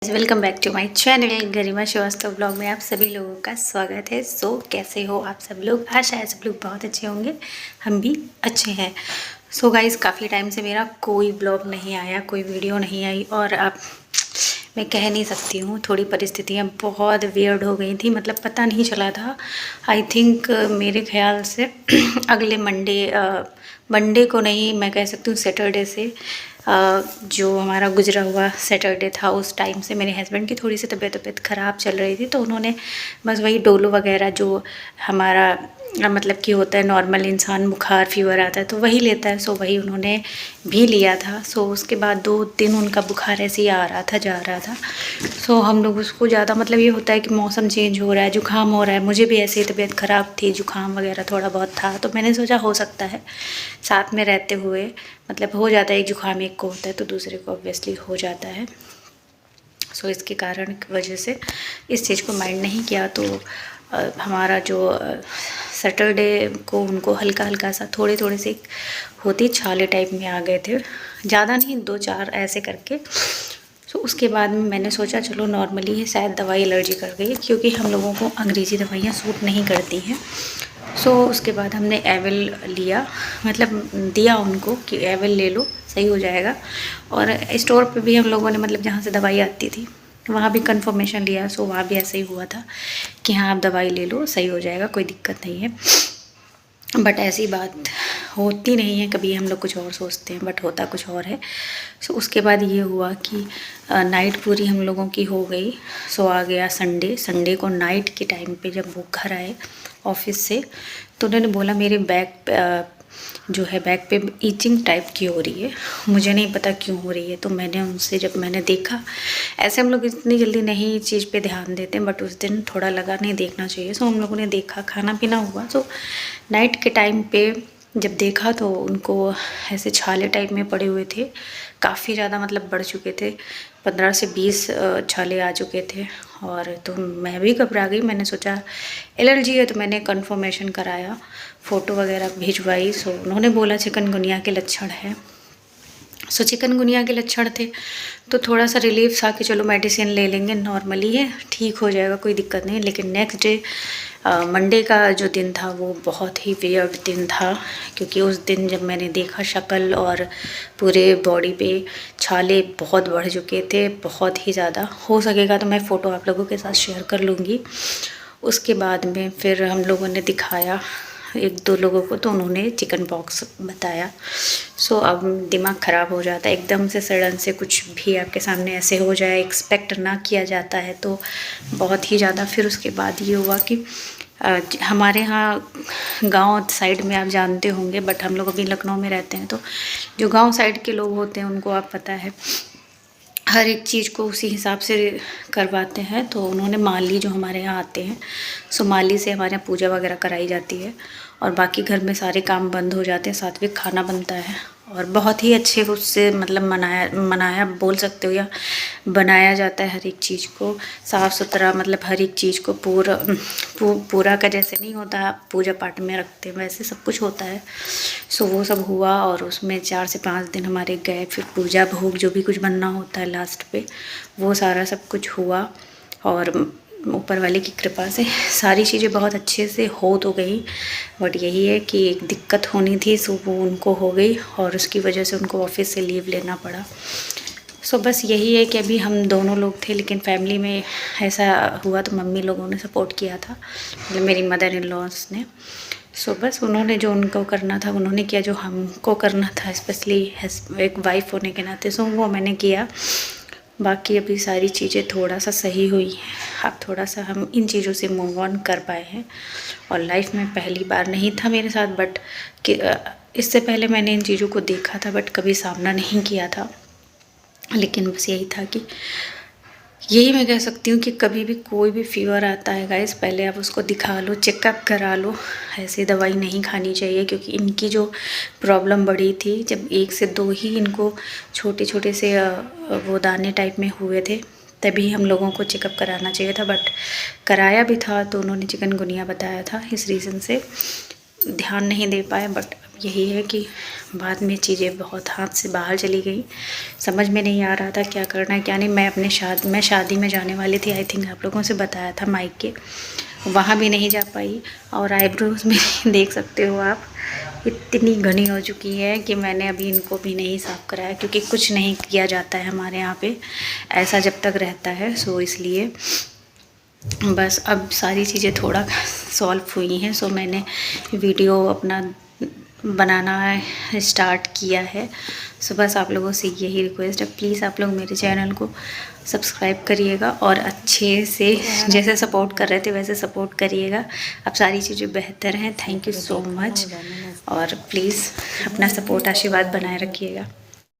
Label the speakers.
Speaker 1: Welcome back to my channel Garima Srivastava blog में आप सभी लोगों का स्वागत है। कैसे हो आप सब लोग? आशा है सब लोग बहुत अच्छे होंगे, हम भी अच्छे हैं। गाइस, काफ़ी टाइम से मेरा कोई ब्लॉग नहीं आया, कोई वीडियो नहीं आई और अब मैं कह नहीं सकती हूँ, थोड़ी परिस्थितियाँ बहुत वियर्ड हो गई थी। मतलब पता नहीं चला था। आई थिंक मेरे ख्याल से अगले मंडे को नहीं, मैं कह सकती हूँ सैटरडे से, जो हमारा गुजरा हुआ सैटरडे था उस टाइम से मेरे हस्बैंड की थोड़ी सी तबीयत ख़राब चल रही थी। तो उन्होंने बस वही डोलो वगैरह जो हमारा मतलब कि होता है, नॉर्मल इंसान बुखार फीवर आता है तो वही लेता है। वही उन्होंने भी लिया था। उसके बाद 2 दिन उनका बुखार ऐसे ही आ रहा था, जा रहा था। हम लोग उसको ज़्यादा, मतलब ये होता है कि मौसम चेंज हो रहा है, जुकाम हो रहा है। मुझे भी ऐसे ही तबीयत ख़राब थी, जुकाम वगैरह थोड़ा बहुत था। तो मैंने सोचा हो सकता है साथ में रहते हुए, मतलब हो जाता है, एक जुकाम एक को होता है तो दूसरे को ऑब्वियसली हो जाता है। इसके कारण की वजह से इस चीज़ को माइंड नहीं किया। तो हमारा जो सैटरडे को उनको हल्का हल्का सा थोड़े से होती छाले टाइप में आ गए थे, ज़्यादा नहीं, 2-4 ऐसे करके। उसके बाद में मैंने सोचा चलो नॉर्मली है, शायद दवाई एलर्जी कर गई, क्योंकि हम लोगों को अंग्रेज़ी दवाइयाँ सूट नहीं करती हैं। उसके बाद हमने एविल लिया, मतलब दिया उनको कि एविल ले लो, सही हो जाएगा। और स्टोर पे भी हम लोगों ने, मतलब जहाँ से दवाई आती थी वहाँ भी कंफर्मेशन लिया। वहाँ भी ऐसे ही हुआ था कि हाँ आप दवाई ले लो, सही हो जाएगा, कोई दिक्कत नहीं है। बट ऐसी बात होती नहीं है, कभी हम लोग कुछ और सोचते हैं बट होता कुछ और है। उसके बाद ये हुआ कि नाइट पूरी हम लोगों की हो गई। आ गया संडे को नाइट के टाइम पे जब वो घर आए ऑफिस से, तो उन्होंने बोला मेरे बैक जो है, बैक पे ईचिंग टाइप की हो रही है। मुझे नहीं पता क्यों हो रही है। तो मैंने उनसे, जब मैंने देखा, ऐसे हम लोग इतनी जल्दी नहीं चीज़ पे ध्यान देते हैं, बट उस दिन थोड़ा लगा नहीं देखना चाहिए। हम लोगों ने देखा, खाना पीना हुआ। नाइट के टाइम पे जब देखा तो उनको ऐसे छाले टाइप में पड़े हुए थे, काफ़ी ज़्यादा, मतलब बढ़ चुके थे, 15 से 20 छाले आ चुके थे। और तो मैं भी घबरा गई। मैंने सोचा एलर्जी है, तो मैंने कंफर्मेशन कराया, फ़ोटो वगैरह भिजवाई। उन्होंने बोला चिकनगुनिया के लक्षण है। चिकनगुनिया के लक्षण थे तो थोड़ा सा रिलीफ था कि चलो मेडिसिन ले लेंगे, नॉर्मली है, ठीक हो जाएगा, कोई दिक्कत नहीं। लेकिन नेक्स्ट डे मंडे का जो दिन था वो बहुत ही वियर्ड दिन था, क्योंकि उस दिन जब मैंने देखा शक्ल और पूरे बॉडी पे छाले बहुत बढ़ चुके थे, बहुत ही ज़्यादा। हो सकेगा तो मैं फ़ोटो आप लोगों के साथ शेयर कर लूँगी। उसके बाद में फिर हम लोगों ने दिखाया 1-2 लोगों को, तो उन्होंने चिकन पॉक्स बताया। अब दिमाग ख़राब हो जाता है, एकदम से सडन से कुछ भी आपके सामने ऐसे हो जाए, एक्सपेक्ट ना किया जाता है, तो बहुत ही ज़्यादा। फिर उसके बाद ये हुआ कि हमारे यहाँ गांव साइड में, आप जानते होंगे, बट हम लोग अभी लखनऊ में रहते हैं, तो जो गांव साइड के लोग होते हैं उनको आप पता है, हर एक चीज़ को उसी हिसाब से करवाते हैं। तो उन्होंने माली जो हमारे यहाँ आते हैं, माली से हमारे यहाँ पूजा वगैरह कराई जाती है, और बाकी घर में सारे काम बंद हो जाते हैं, सात्विक खाना बनता है, और बहुत ही अच्छे उससे, मतलब मनाया बोल सकते हो, या बनाया जाता है हर एक चीज़ को साफ़ सुथरा, मतलब हर एक चीज़ को पूरा का जैसे नहीं होता पूजा पाठ में रखते हैं, वैसे सब कुछ होता है। वो सब हुआ, और उसमें 4 से 5 दिन हमारे गए। फिर पूजा भोग जो भी कुछ बनना होता है लास्ट पे, वो सारा सब कुछ हुआ, और ऊपर वाले की कृपा से सारी चीज़ें बहुत अच्छे से हो तो गई। बट यही है कि एक दिक्कत होनी थी, वो उनको हो गई, और उसकी वजह से उनको ऑफिस से लीव लेना पड़ा। बस यही है कि अभी हम दोनों लोग थे, लेकिन फैमिली में ऐसा हुआ तो मम्मी लोगों ने सपोर्ट किया था, मतलब मेरी मदर इन लॉज ने। बस उन्होंने जो उनको करना था उन्होंने किया, जो हमको करना था स्पेशली एक वाइफ होने के नाते, वो मैंने किया। बाकी अभी सारी चीज़ें थोड़ा सा सही हुई हैं, अब थोड़ा सा हम इन चीज़ों से मूव ऑन कर पाए हैं। और लाइफ में पहली बार नहीं था मेरे साथ, बट इससे पहले मैंने इन चीज़ों को देखा था, बट कभी सामना नहीं किया था। लेकिन बस यही था कि यही मैं कह सकती हूँ कि कभी भी कोई भी फीवर आता है गाइस, पहले आप उसको दिखा लो, चेकअप करा लो। ऐसे दवाई नहीं खानी चाहिए, क्योंकि इनकी जो प्रॉब्लम बढ़ी थी, जब 1 से 2 ही इनको छोटे छोटे से वो दाने टाइप में हुए थे, तभी हम लोगों को चेकअप कराना चाहिए था। बट कराया भी था तो उन्होंने चिकनगुनिया बताया था, इस रीज़न से ध्यान नहीं दे पाए। बट यही है कि बाद में चीज़ें बहुत हाथ से बाहर चली गई, समझ में नहीं आ रहा था क्या करना है क्या नहीं। मैं शादी में जाने वाली थी, आई थिंक आप लोगों से बताया था, मायके, वहाँ भी नहीं जा पाई। और आईब्रोज में देख सकते हो आप, इतनी घनी हो चुकी है कि मैंने अभी इनको भी नहीं साफ़ कराया, क्योंकि कुछ नहीं किया जाता है हमारे यहाँ पे ऐसा जब तक रहता है। सो इसलिए बस अब सारी चीज़ें थोड़ा सॉल्व हुई हैं। सो मैंने वीडियो अपना बनाना स्टार्ट किया है। सो बस आप लोगों से यही रिक्वेस्ट है, प्लीज़ आप लोग मेरे चैनल को सब्सक्राइब करिएगा और अच्छे से जैसे सपोर्ट कर रहे थे वैसे सपोर्ट करिएगा। अब सारी चीज़ें बेहतर हैं। थैंक यू सो मच, और प्लीज़ अपना सपोर्ट आशीर्वाद बनाए रखिएगा।